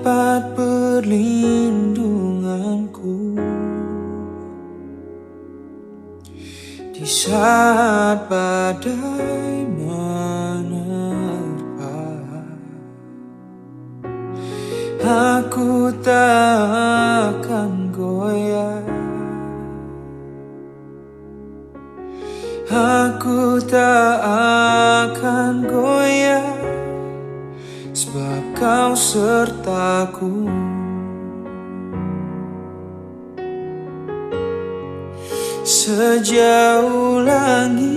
tempat perlindunganku di saat badai menerpa. Aku tak akan goyah, aku tak akan goyah, sebab Kau sertaku. Sejauh langit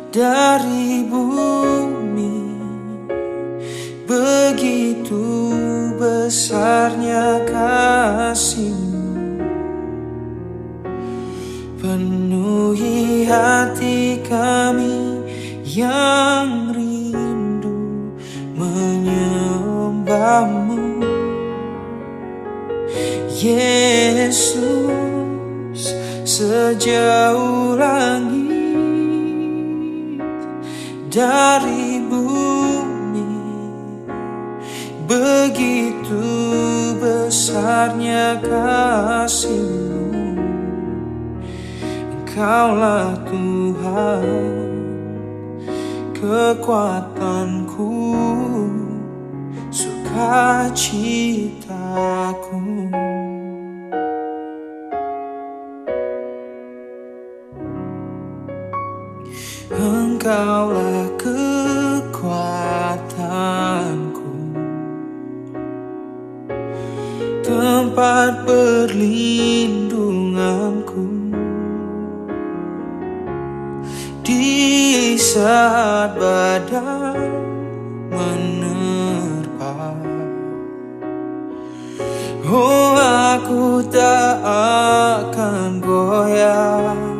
dari bumi, begitu besarnya kasih-Mu. Penuhi hati kami yang rindu menyembah-Mu. Yesus, sejauh langit dari bumi, begitu besarnya kasih-Mu. Engkaulah Tuhan, kekuatanku, sukacitaku. Engkaulah kekuatanku, tempat perlindunganku di saat badai menerpa. Oh, aku tak akan goyah.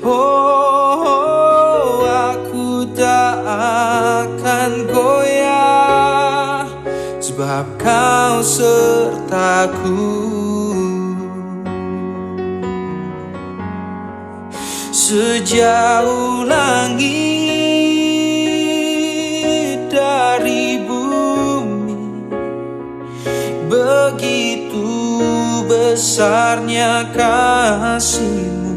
Oh, aku tak akan goyah, sebab Kau sertaku. Sejauh langit dari bumi, begitu besarnya kasih-Mu.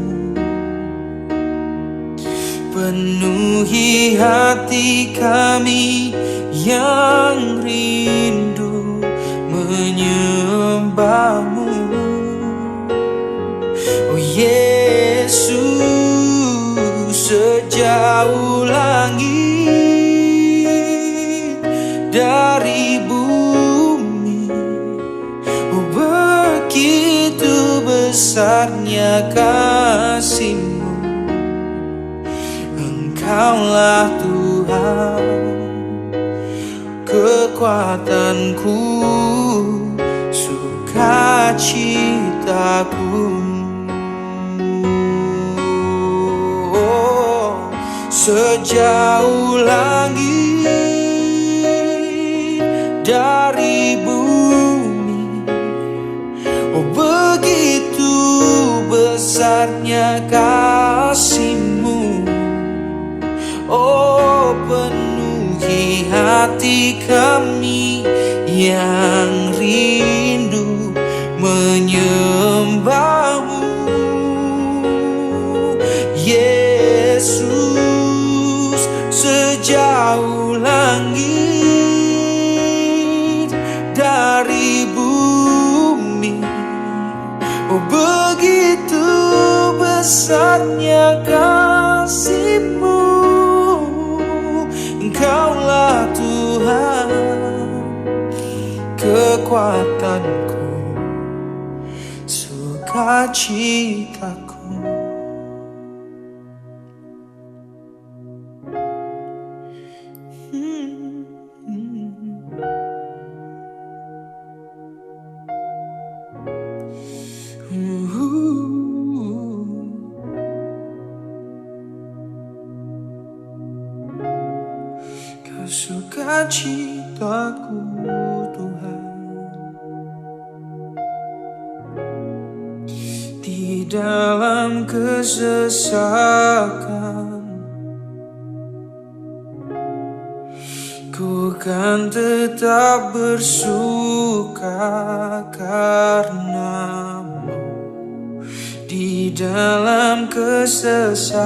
Penuhi hati kami yang rindu menyembah-Mu. Oh Yesus, sejauh langit dari bumi, oh begitu besarnya kasih-Mu. Engkaulah Tuhan, kekuatanku, sukacitaku. Oh, sejauh langit dari bumi, oh begitu besarnya kasih-Mu. Oh, penuhi hati kami yang rindu menyembah-Mu. Yesus, sejauh langit dari bumi, oh begitu besarnya kasih-Mu. Engkaulah Tuhan, kekuatanku, sukacitaku. Kau sukacitaku, Tuhan. Di dalam kesesakan, ku kan tetap bersuka karenamu di dalam kesesakan.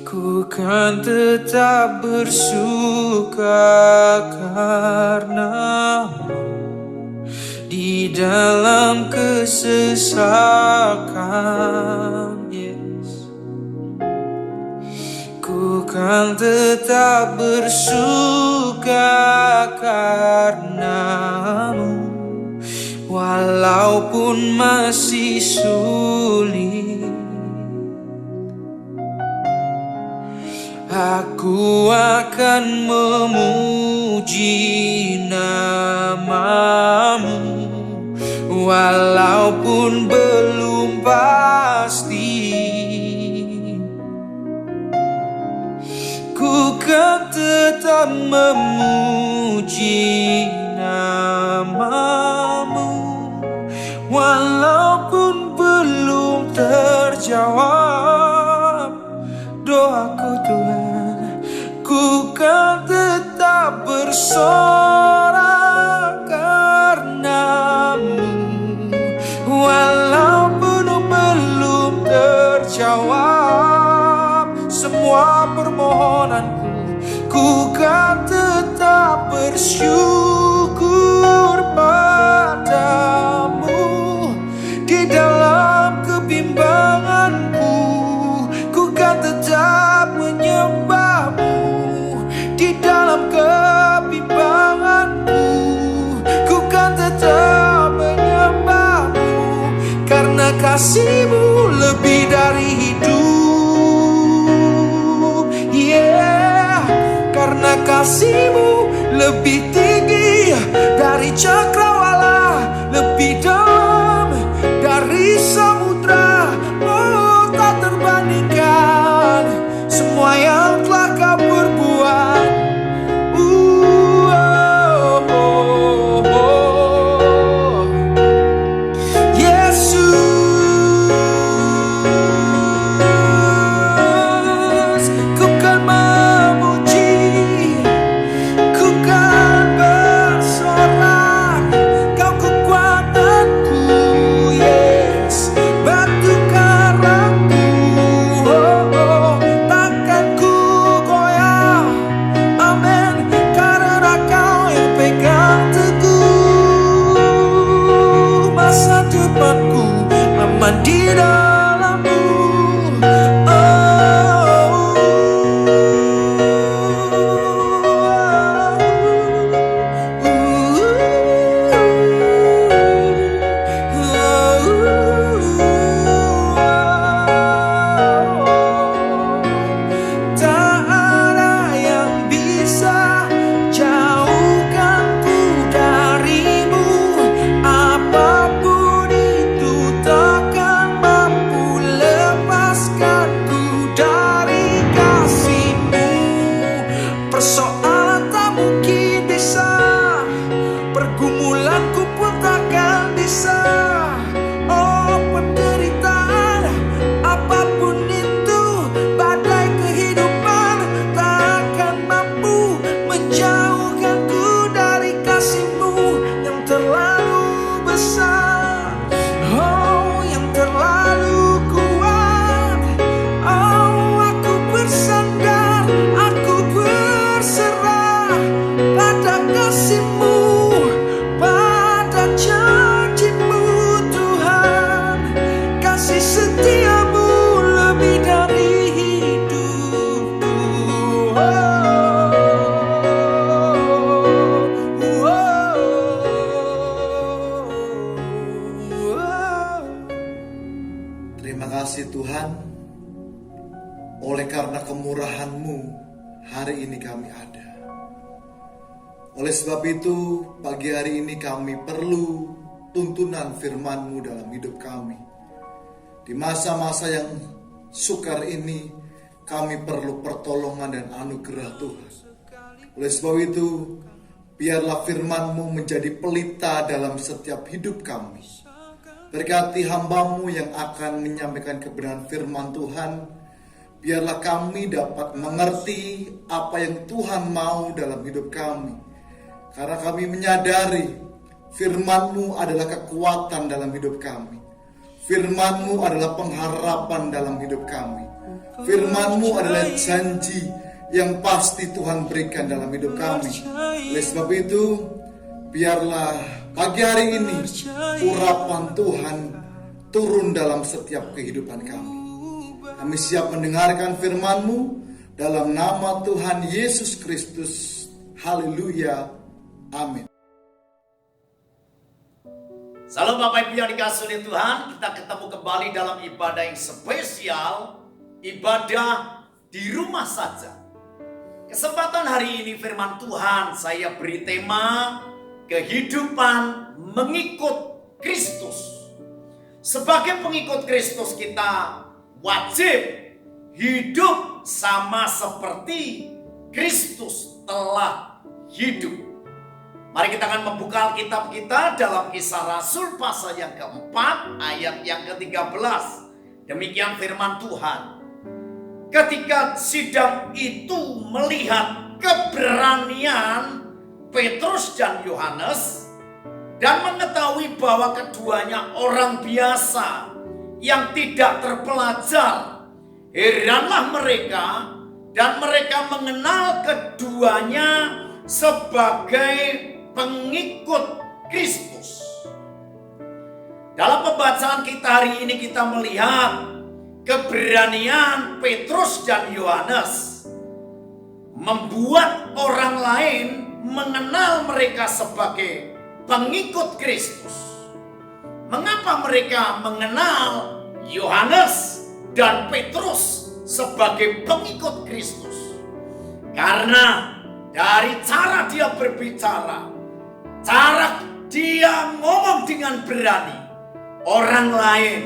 Ku kan tetap bersuka karenamu di dalam kesesakan. Yes. Ku kan tetap bersuka karenamu walaupun masih sulit. Aku akan memuji namamu walaupun belum pasti. Ku kan tetap memuji namamu walaupun belum terjawab doaku Tuhan. Ku kan tetap bersorak karenamu walaupun belum terjawab semua permohonanku. Ku kan tetap bersyukur padamu di dalam kebimbanganku. Ku kan tetap menyembahmu di dalam kebimbanganku. Ku kan tetap menyembahmu karena kasihmu lebih dari hidup. Yeah, karena kasihmu lebih tinggi dari cakrawala, lebih dalam dari samudra. Oh, tak terbandingkan semua yang telah kau perbuat. Yesus, ku kan memuji, ku kan bersorak, kau kekuatanku, yes, batu karangku, takkan ku goyah, amin, karena kau yang pegang teguh masa depanku, aman di dalammu. Tak ada yang bisa jauhkanku darimu, apapun itu takkan mampu lepaskanku dari kasihmu. Persoalan tak mungkin bisa, pergumulanku pun takkan bisa. Oh, penderitaan apapun itu, badai kehidupan takkan mampu menjauhkanku dari kasihmu yang terlalu besar. Oh, yang terlalu kuat. Oh, aku bersandar, aku berserah pada kasihmu, pada janjimu Tuhan. Kasih setiamu lebih dari hidupku. Terima kasih Tuhan, oleh karena kemurahan-Mu hari ini kami ada. Oleh sebab itu pagi hari ini kami perlu tuntunan firman-Mu dalam hidup kami. Di masa-masa yang sukar ini kami perlu pertolongan dan anugerah Tuhan. Oleh sebab itu biarlah firman-Mu menjadi pelita dalam setiap hidup kami. Berkati hamba-Mu yang akan menyampaikan kebenaran firman Tuhan. Biarlah kami dapat mengerti apa yang Tuhan mau dalam hidup kami. Karena kami menyadari firman-Mu adalah kekuatan dalam hidup kami. Firman-Mu adalah pengharapan dalam hidup kami. Firman-Mu adalah janji yang pasti Tuhan berikan dalam hidup kami. Oleh sebab itu, biarlah pagi hari ini urapan Tuhan turun dalam setiap kehidupan kami. Kami siap mendengarkan firman-Mu dalam nama Tuhan Yesus Kristus. Haleluya. Amin. Salam Bapak Ibu yang dikasihi oleh Tuhan, kita ketemu kembali dalam ibadah yang spesial, ibadah di rumah saja. Kesempatan hari ini firman Tuhan saya beri tema kehidupan mengikut Kristus. Sebagai pengikut Kristus kita wajib hidup sama seperti Kristus telah hidup. Mari kita akan membuka Alkitab kita dalam Kisah Rasul pasal yang keempat ayat yang ke-13. Demikian firman Tuhan. Ketika sidang itu melihat keberanian Petrus dan Yohanes dan mengetahui bahwa keduanya orang biasa yang tidak terpelajar, heranlah mereka dan mereka mengenal keduanya sebagai pengikut Kristus. Dalam pembacaan kita hari ini kita melihat keberanian Petrus dan Yohanes membuat orang lain mengenal mereka sebagai pengikut Kristus. Mengapa mereka mengenal Yohanes dan Petrus sebagai pengikut Kristus? Karena dari cara dia berbicara, cara dia ngomong dengan berani, orang lain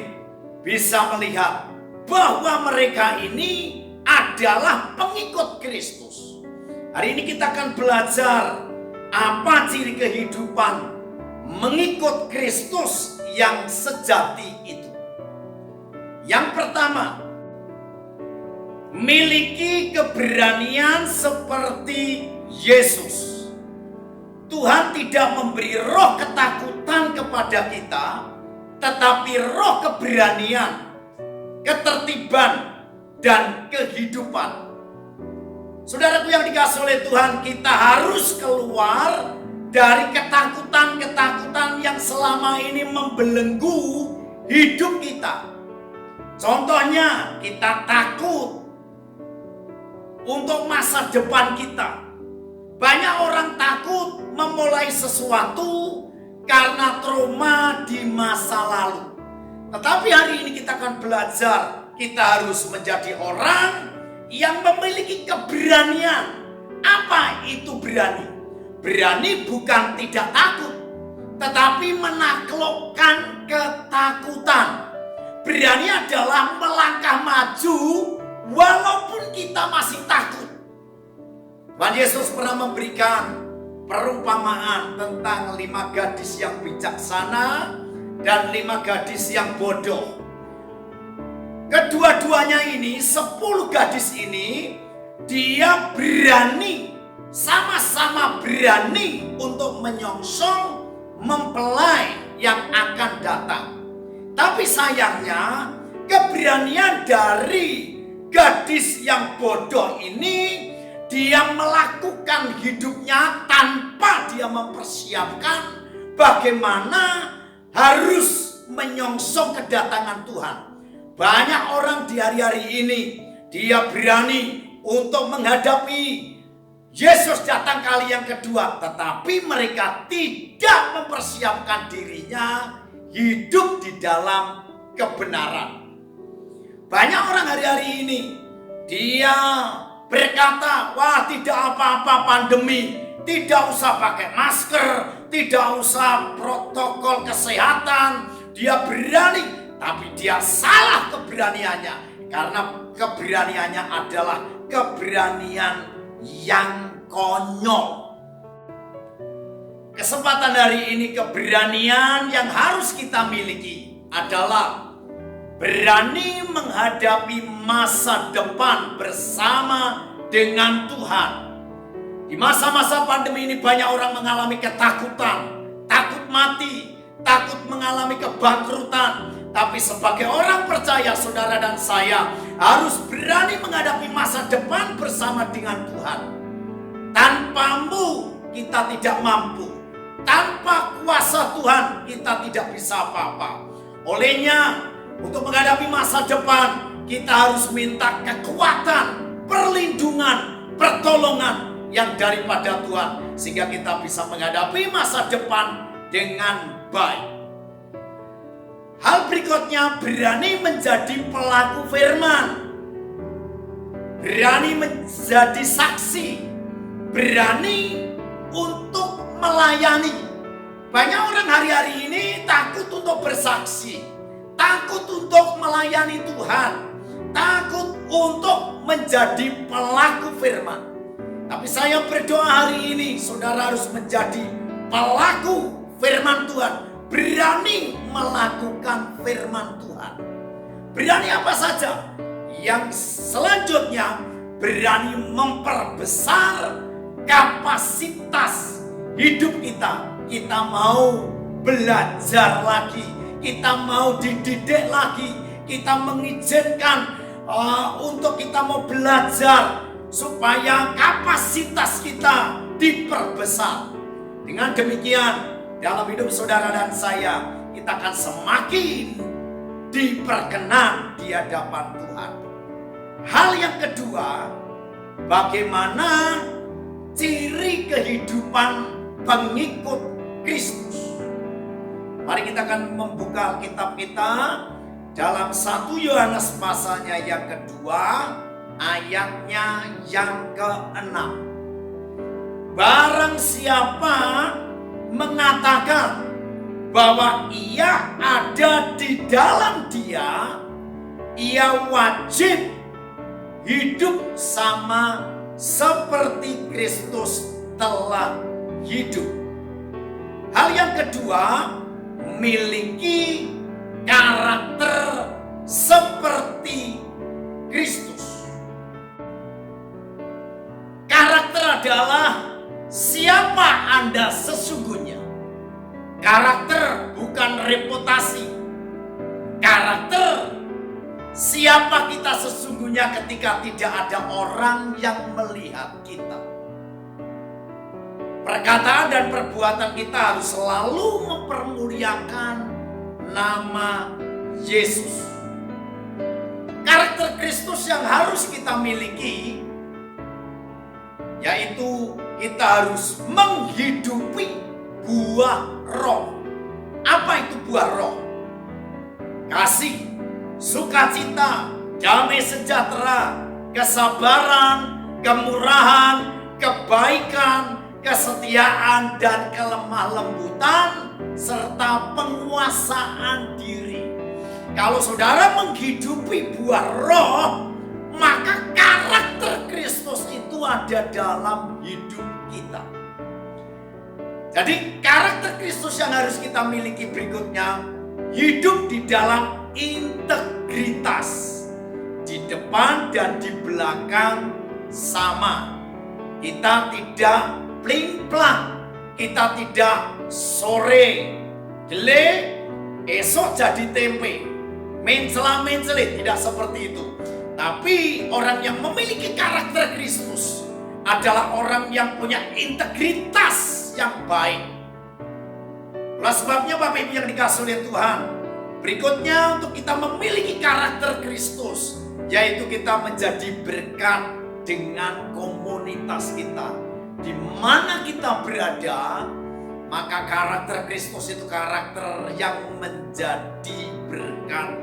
bisa melihat bahwa mereka ini adalah pengikut Kristus. Hari ini kita akan belajar apa ciri kehidupan mengikut Kristus yang sejati itu. Yang pertama, miliki keberanian seperti Yesus. Tuhan tidak memberi roh ketakutan kepada kita, tetapi roh keberanian, ketertiban, dan kehidupan. Saudaraku yang dikasihi oleh Tuhan, kita harus keluar dari ketakutan-ketakutan yang selama ini membelenggu hidup kita. Contohnya, kita takut untuk masa depan kita. Banyak orang takut memulai sesuatu karena trauma di masa lalu. Tetapi hari ini kita akan belajar, kita harus menjadi orang yang memiliki keberanian. Apa itu berani? Berani bukan tidak takut, tetapi menaklukkan ketakutan. Berani adalah melangkah maju walaupun kita masih takut. Tuhan Yesus pernah memberikan perumpamaan tentang 5 gadis yang bijaksana dan 5 gadis yang bodoh. Kedua-duanya ini, 10 gadis ini, dia berani, sama-sama berani untuk menyongsong mempelai yang akan datang. Tapi sayangnya, keberanian dari gadis yang bodoh ini, dia melakukan hidupnya tanpa dia mempersiapkan bagaimana harus menyongsong kedatangan Tuhan. Banyak orang di hari-hari ini, dia berani untuk menghadapi Yesus datang kali yang kedua, tetapi mereka tidak mempersiapkan dirinya hidup di dalam kebenaran. Banyak orang hari-hari ini, dia berkata, wah tidak apa-apa pandemi, tidak usah pakai masker, tidak usah protokol kesehatan. Dia berani, tapi dia salah keberaniannya. Karena keberaniannya adalah keberanian yang konyol. Kesempatan hari ini, keberanian yang harus kita miliki adalah berani menghadapi masa depan bersama dengan Tuhan. Di masa-masa pandemi ini banyak orang mengalami ketakutan, takut mati, takut mengalami kebangkrutan. Tapi sebagai orang percaya, saudara dan saya harus berani menghadapi masa depan bersama dengan Tuhan. Tanpamu kita tidak mampu. Tanpa kuasa Tuhan kita tidak bisa apa-apa. Olehnya, untuk menghadapi masa depan kita harus minta kekuatan, perlindungan, pertolongan yang daripada Tuhan, sehingga kita bisa menghadapi masa depan dengan baik. Hal berikutnya, berani menjadi pelaku firman, berani menjadi saksi, berani untuk melayani. Banyak orang hari-hari ini takut untuk bersaksi, takut untuk melayani Tuhan, takut untuk menjadi pelaku firman. Tapi saya berdoa hari ini saudara harus menjadi pelaku firman Tuhan. Berani melakukan firman Tuhan. Berani apa saja. Yang selanjutnya, berani memperbesar kapasitas hidup kita. Kita mau belajar lagi, kita mau dididik lagi, kita mengizinkan untuk kita mau belajar supaya kapasitas kita diperbesar. Dengan demikian, dalam hidup saudara dan saya, kita akan semakin diperkenan di hadapan Tuhan. Hal yang kedua, bagaimana ciri kehidupan pengikut Kristus. Mari kita akan membuka kitab kita dalam 1 Yohanes pasalnya yang kedua, ayatnya yang ke-6. Barang siapa mengatakan bahwa ia ada di dalam Dia, ia wajib hidup sama seperti Kristus telah hidup. Hal yang kedua, memiliki karakter seperti Kristus. Karakter adalah siapa Anda sesungguhnya. Karakter bukan reputasi. Karakter siapa kita sesungguhnya ketika tidak ada orang yang melihat kita. Perkataan dan perbuatan kita harus selalu mempermuliakan nama Yesus. Karakter Kristus yang harus kita miliki, yaitu kita harus menghidupi buah roh. Apa itu buah roh? Kasih, sukacita, damai sejahtera, kesabaran, kemurahan, kebaikan, kesetiaan dan kelemah lembutan, serta penguasaan diri. Kalau saudara menghidupi buah roh, maka karakter Kristus itu ada dalam hidup kita. Jadi karakter Kristus yang harus kita miliki berikutnya, hidup di dalam integritas. Di depan dan di belakang sama. Kita tidak pling-plang, kita tidak sore dele, esok jadi tempe, mencela-mencelit, tidak seperti itu. Tapi orang yang memiliki karakter Kristus adalah orang yang punya integritas yang baik. Itulah sebabnya Bapak Ibu yang dikasihi oleh Tuhan, berikutnya untuk kita memiliki karakter Kristus, yaitu kita menjadi berkat dengan komunitas kita. Di mana kita berada, maka karakter Kristus itu karakter yang menjadi berkat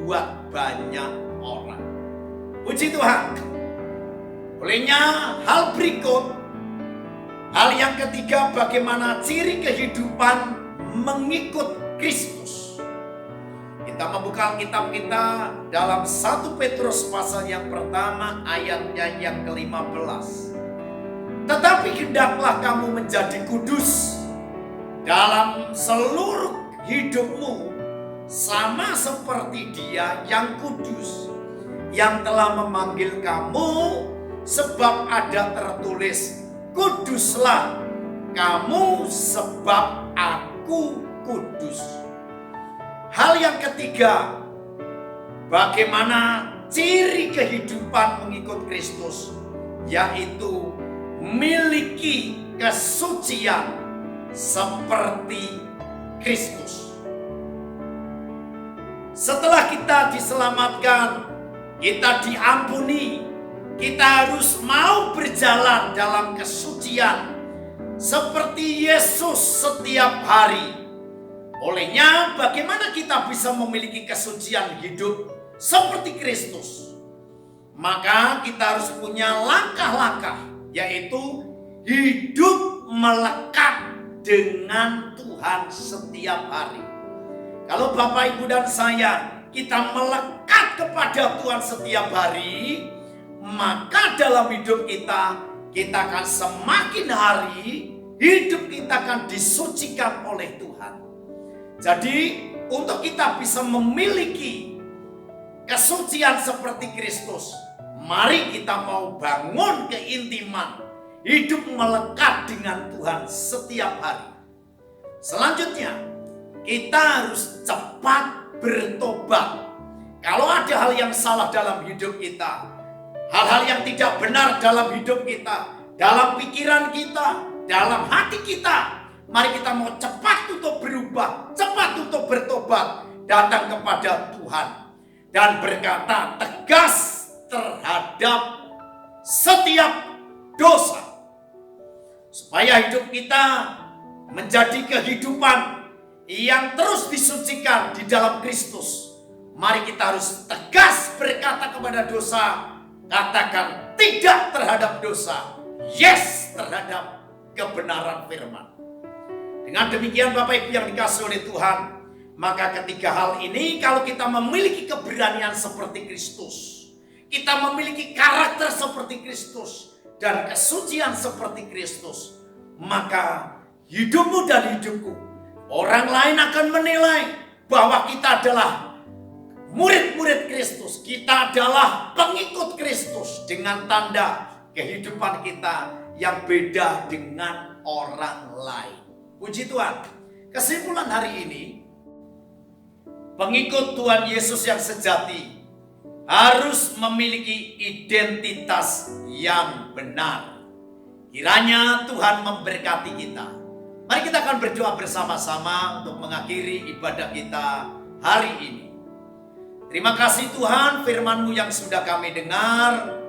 buat banyak orang. Puji Tuhan. Olehnya hal berikut, hal yang ketiga, bagaimana ciri kehidupan mengikut Kristus. Kita membuka kitab kita dalam 1 Petrus pasal yang pertama ayatnya yang ke-15. Tetapi hendaklah kamu menjadi kudus dalam seluruh hidupmu, sama seperti Dia yang kudus, yang telah memanggil kamu, sebab ada tertulis, kuduslah kamu sebab aku kudus. Hal yang ketiga, bagaimana ciri kehidupan mengikut Kristus, yaitu miliki kesucian seperti Kristus. Setelah kita diselamatkan, kita diampuni, kita harus mau berjalan dalam kesucian seperti Yesus setiap hari. Olehnya, bagaimana kita bisa memiliki kesucian hidup seperti Kristus? Maka kita harus punya langkah-langkah, yaitu hidup melekat dengan Tuhan setiap hari. Kalau Bapak, Ibu, dan saya, kita melekat kepada Tuhan setiap hari, maka dalam hidup kita akan semakin hari, hidup kita akan disucikan oleh Tuhan. Jadi, untuk kita bisa memiliki kesucian seperti Kristus, mari kita mau bangun keintiman, hidup melekat dengan Tuhan setiap hari. Selanjutnya, kita harus cepat bertobat. Kalau ada hal yang salah dalam hidup kita, hal-hal yang tidak benar dalam hidup kita, dalam pikiran kita, dalam hati kita, mari kita mau cepat untuk berubah, cepat untuk bertobat, datang kepada Tuhan dan berkata tegas terhadap setiap dosa, supaya hidup kita menjadi kehidupan yang terus disucikan di dalam Kristus. Mari kita harus tegas berkata kepada dosa, katakan tidak terhadap dosa, yes terhadap kebenaran firman. Dengan demikian Bapak Ibu yang dikasihi oleh Tuhan, maka ketiga hal ini kalau kita memiliki keberanian seperti Kristus, kita memiliki karakter seperti Kristus dan kesucian seperti Kristus, maka hidupmu dan hidupku, orang lain akan menilai bahwa kita adalah murid-murid Kristus, kita adalah pengikut Kristus dengan tanda kehidupan kita yang beda dengan orang lain. Puji Tuhan. Kesimpulan hari ini, pengikut Tuhan Yesus yang sejati harus memiliki identitas yang benar. Kiranya Tuhan memberkati kita. Mari kita akan berdoa bersama-sama untuk mengakhiri ibadah kita hari ini. Terima kasih Tuhan, firman-Mu yang sudah kami dengar,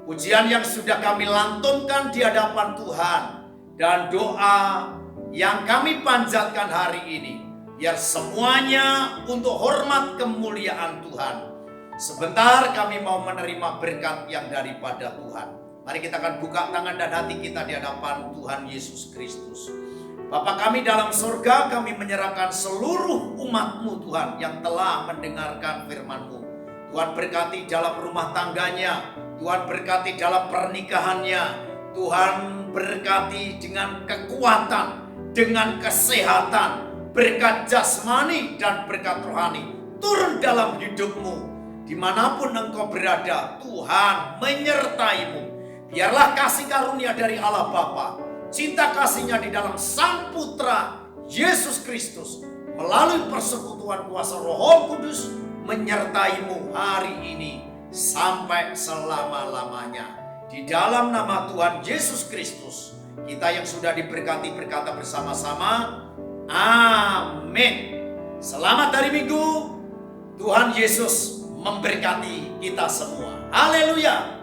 pujian yang sudah kami lantunkan di hadapan Tuhan, dan doa yang kami panjatkan hari ini, biar semuanya untuk hormat kemuliaan Tuhan. Sebentar kami mau menerima berkat yang daripada Tuhan. Mari kita akan buka tangan dan hati kita di hadapan Tuhan Yesus Kristus. Bapa kami dalam surga, kami menyerahkan seluruh umat-Mu Tuhan yang telah mendengarkan firman-Mu. Tuhan berkati dalam rumah tangganya, Tuhan berkati dalam pernikahannya, Tuhan berkati dengan kekuatan, dengan kesehatan, berkat jasmani dan berkat rohani turun dalam hidupmu. Dimanapun engkau berada, Tuhan menyertai-Mu. Biarlah kasih karunia dari Allah Bapa, cinta kasih-Nya di dalam Sang Putra Yesus Kristus melalui persekutuan kuasa Roh Kudus menyertai-Mu hari ini sampai selama-lamanya. Di dalam nama Tuhan Yesus Kristus, kita yang sudah diberkati berkata bersama-sama, amin. Selamat hari Minggu. Tuhan Yesus memberkati kita semua. Haleluya.